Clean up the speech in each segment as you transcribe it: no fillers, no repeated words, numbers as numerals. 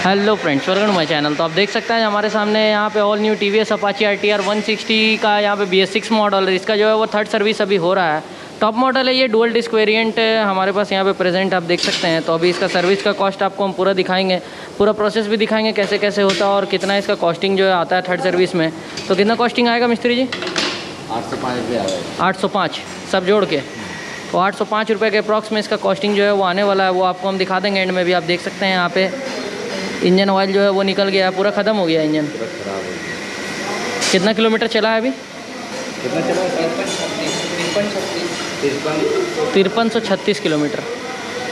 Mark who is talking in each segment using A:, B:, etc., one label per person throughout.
A: Hello friends, welcome to my channel. तो आप देख सकते हैं हमारे सामने यहाँ पे all new TVS Apache RTR 160 का यहाँ पे BS6 मॉडल है। इसका जो है वो थर्ड सर्विस अभी हो रहा है। टॉप मॉडल है ये, डुअल डिस्क वेरिएंट हमारे पास यहाँ पे प्रेजेंट आप देख सकते हैं। तो अभी इसका सर्विस का कॉस्ट आपको हम पूरा दिखाएंगे, पूरा प्रोसेस भी दिखाएंगे कैसे कैसे होता है और कितना इसका कॉस्टिंग जो है आता है थर्ड सर्विस में। तो कितना कॉस्टिंग आएगा मिस्त्री जी?
B: 805 रुपये आएगा।
A: 805 सब जोड़ के। तो 805 रुपये के अप्रॉक्स में इसका कॉस्टिंग जो है वो आने वाला है। वो आपको हम दिखा देंगे एंड में भी। आप देख सकते हैं यहाँ पे इंजन ऑयल जो है वो निकल गया है, पूरा ख़त्म हो गया इंजन।
B: पूरा खराब हो गया।
A: कितना किलोमीटर चला है अभी?
B: कितना चला?
A: 5336 किलोमीटर,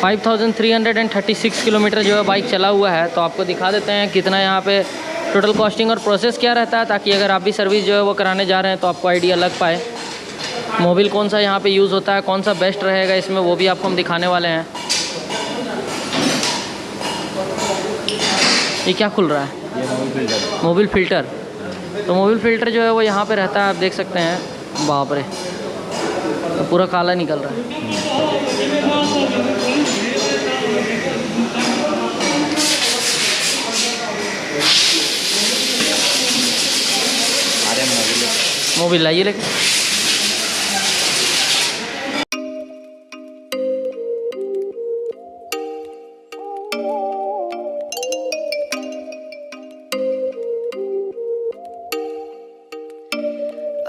A: 5336 किलोमीटर जो है बाइक चला हुआ है। तो आपको दिखा देते हैं कितना यहाँ पे टोटल कॉस्टिंग और प्रोसेस क्या रहता है, ताकि अगर आप भी सर्विस जो है वो कराने जा रहे हैं तो आपको आइडिया लग पाए। मोबिल कौन सा यहाँ पे यूज़ होता है, कौन सा बेस्ट रहेगा इसमें, वो भी आपको हम दिखाने वाले हैं। ये क्या खुल रहा है?
B: ये
A: मोबिल फ़िल्टर। तो मोबिल फ़िल्टर जो है वो यहाँ पे रहता है, आप देख सकते हैं। बाप रे, तो पूरा काला निकल रहा है। मोबिल लाइए लेके।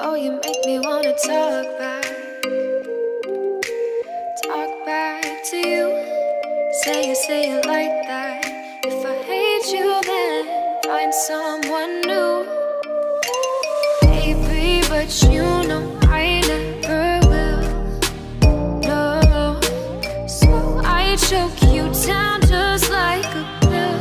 C: Oh, you make me wanna talk back to you. Say it like that. If I hate you, then find someone new, baby. But you know I never will. No, so I choke you down just like a pill.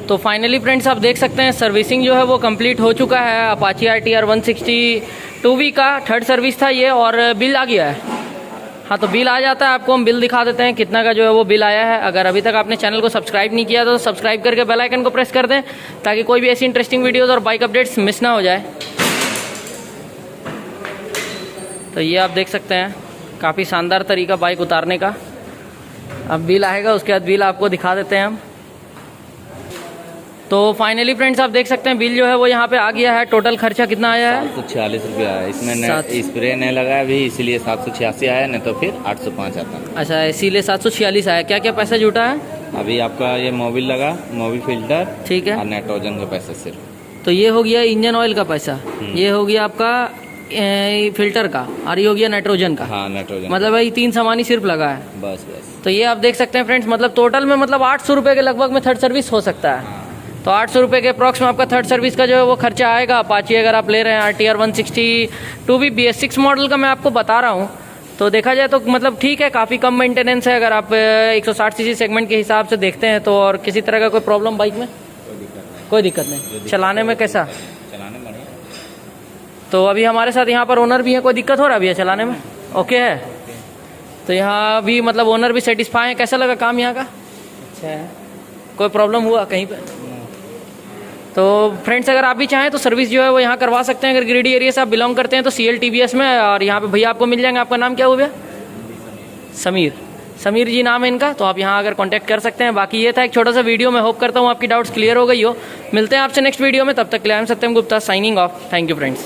A: तो finally friends आप देख सकते हैं servicing जो है वो complete हो चुका है। अपाची RTR 160 2V का थर्ड सर्विस था ये, और बिल आ गया है। हाँ, तो बिल आ जाता है, आपको हम बिल दिखा देते हैं कितना का जो है वो बिल आया है। अगर अभी तक आपने चैनल को सब्सक्राइब नहीं किया तो सब्सक्राइब करके बेल आइकन को प्रेस कर दें, ताकि कोई भी ऐसी इंटरेस्टिंग वीडियोज़ और बाइक अपडेट्स मिस ना हो जाए। तो ये आप देख सकते हैं, काफ़ी शानदार तरीका बाइक उतारने का। अब बिल आएगा, उसके बाद बिल आपको दिखा देते हैं हम। तो फाइनली फ्रेंड्स आप देख सकते हैं बिल जो है वो यहाँ पे आ गया है। टोटल खर्चा कितना आया है?
B: 746 रुपया है। इसमें स्प्रे नहीं लगा अभी, इसीलिए 786 आया, नहीं तो फिर 805 आता।
A: अच्छा, इसीलिए 746 आया। क्या क्या पैसा जुटा है
B: अभी? आपका ये मोबिल लगा, मोबिल फिल्टर,
A: ठीक है,
B: और नाइट्रोजन का पैसा सिर्फ।
A: तो ये हो गया इंजन ऑयल का पैसा, ये हो गया आपका फिल्टर का, और ये हो गया नाइट्रोजन का।
B: हाँ, नाइट्रोजन,
A: मतलब भाई 3 सामान ही सिर्फ लगा है।
B: बस।
A: तो ये आप देख सकते हैं फ्रेंड्स, मतलब टोटल में मतलब 800 रुपये के लगभग में थर्ड सर्विस हो सकता है। तो 800 रुपये के अप्रॉक्स में आपका थर्ड सर्विस का जो है वो खर्चा आएगा। अपाची अगर आप ले रहे हैं RTR 160 2V BS6 मॉडल का, मैं आपको बता रहा हूँ, तो देखा जाए तो मतलब ठीक है, काफ़ी कम मेंटेनेंस है। अगर आप 160 cc सेगमेंट के हिसाब से देखते हैं तो। और किसी तरह का कोई प्रॉब्लम बाइक में? कोई दिक्कत नहीं। चलाने में कैसा?
B: चलाने में।
A: तो अभी हमारे साथ यहाँ पर ओनर भी है, कोई दिक्कत हो रहा है भैया चलाने में? ओके है। तो यहाँ भी मतलब ओनर भी सेटिस्फाई है। कैसा लगा काम यहाँ का? अच्छा है। कोई प्रॉब्लम हुआ कहीं पे? तो फ्रेंड्स अगर आप भी चाहें तो सर्विस जो है वो यहाँ करवा सकते हैं। अगर गिरिडीह एरिया से आप बिलोंग करते हैं तो CL TVS में, और यहाँ पे भैया आपको मिल जाएंगे। आपका नाम क्या हुआ भैया? समीर जी नाम है इनका। तो आप यहाँ अगर कांटेक्ट कर सकते हैं। बाकी ये था एक छोटा सा वीडियो, मैं होप करता हूँ आपकी डाउट्स क्लियर हो गई हो। मिलते हैं आपसे नेक्स्ट वीडियो में, तब तक के लिए I am Satyam Gupta signing off. Thank you friends.